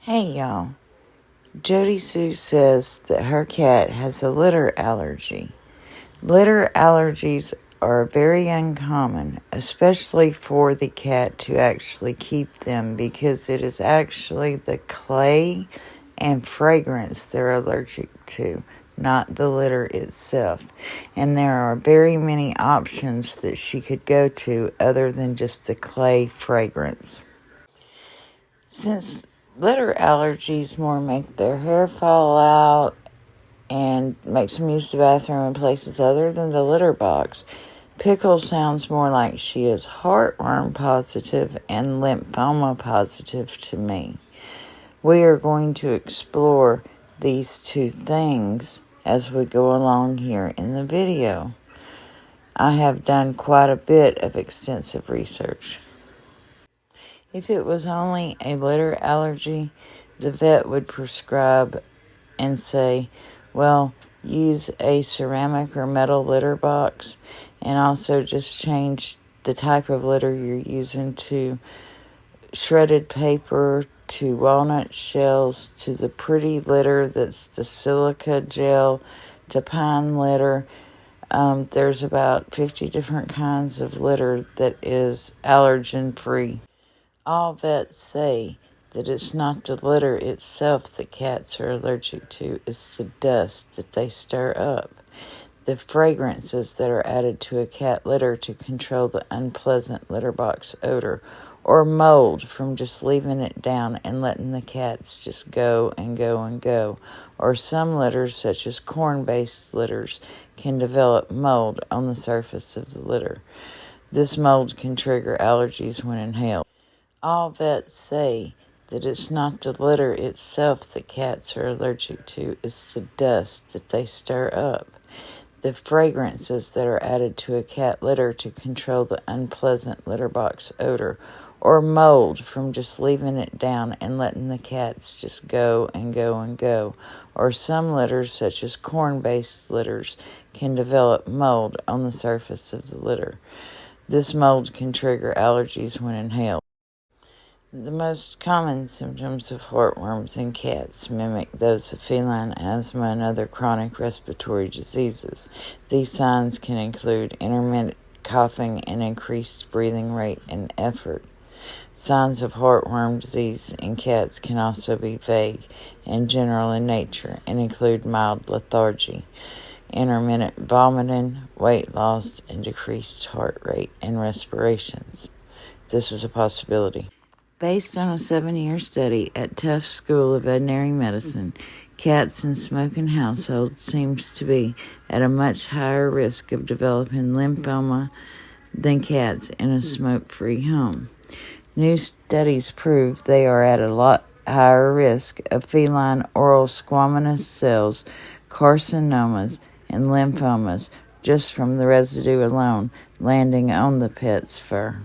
Hey y'all, Jodiesue says that her cat has a litter allergy. Litter allergies are very uncommon, especially for the cat to actually keep them because it is actually the clay and fragrance they're allergic to, not the litter itself. And there are very many options that she could go to other than just the clay fragrance. Since litter allergies more make their hair fall out and makes them use the bathroom in places other than the litter box, Pickle sounds more like she is heartworm positive and lymphoma positive to me. We are going to explore these two things as we go along here in the video. I have done quite a bit of extensive research. If it was only a litter allergy, the vet would prescribe and say, well, use a ceramic or metal litter box and also just change the type of litter you're using to shredded paper, to walnut shells, to the pretty litter that's the silica gel, to pine litter. There's about 50 different kinds of litter that is allergen-free. All vets say that it's not the litter itself that cats are allergic to, it's the dust that they stir up, the fragrances that are added to a cat litter to control the unpleasant litter box odor, or mold from just leaving it down and letting the cats just go and go and go. Or some litters, such as corn-based litters, can develop mold on the surface of the litter. This mold can trigger allergies when inhaled. All vets say that it's not the litter itself that cats are allergic to, it's the dust that they stir up, the fragrances that are added to a cat litter to control the unpleasant litter box odor, or mold from just leaving it down and letting the cats just go and go and go. Or some litters, such as corn-based litters, can develop mold on the surface of the litter. This mold can trigger allergies when inhaled. The most common symptoms of heartworms in cats mimic those of feline asthma and other chronic respiratory diseases. These signs can include intermittent coughing and increased breathing rate and effort. Signs of heartworm disease in cats can also be vague and general in nature and include mild lethargy, intermittent vomiting, weight loss, and decreased heart rate and respirations. This is a possibility. Based on a 7-year study at Taft School of Veterinary Medicine, cats in smoking households seems to be at a much higher risk of developing lymphoma than cats in a smoke-free home. New studies prove they are at a lot higher risk of feline oral squamous cells, carcinomas, and lymphomas just from the residue alone landing on the pet's fur.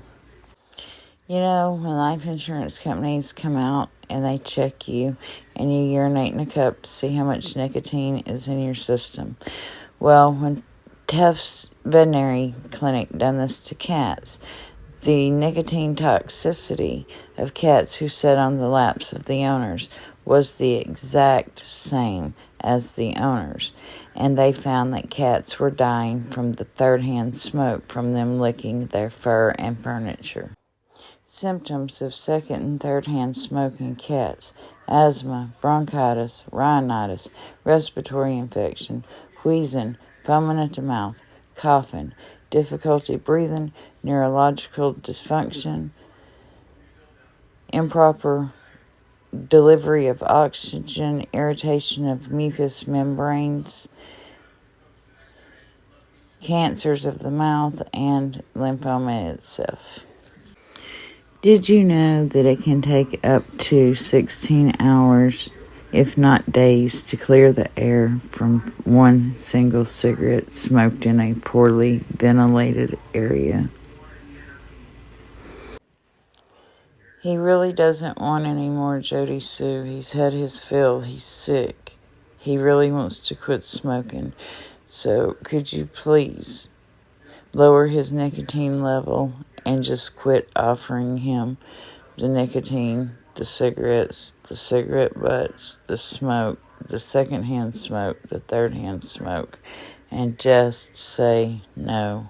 You know, when life insurance companies come out and they check you and you urinate in a cup to see how much nicotine is in your system. Well, when Taft's veterinary clinic done this to cats, the nicotine toxicity of cats who sat on the laps of the owners was the exact same as the owners. And they found that cats were dying from the third-hand smoke from them licking their fur and furniture. Symptoms of second and third-hand smoke in cats: asthma, bronchitis, rhinitis, respiratory infection, wheezing, foaming at the mouth, coughing, difficulty breathing, neurological dysfunction, improper delivery of oxygen, irritation of mucous membranes, cancers of the mouth, and lymphoma itself. Did you know that it can take up to 16 hours, if not days, to clear the air from one single cigarette smoked in a poorly ventilated area? He really doesn't want any more Jodiesue. He's had his fill. He's sick. He really wants to quit smoking. So could you please lower his nicotine level and just quit offering him the nicotine the cigarettes, the cigarette butts, the smoke, the secondhand smoke, the thirdhand smoke, and just say no.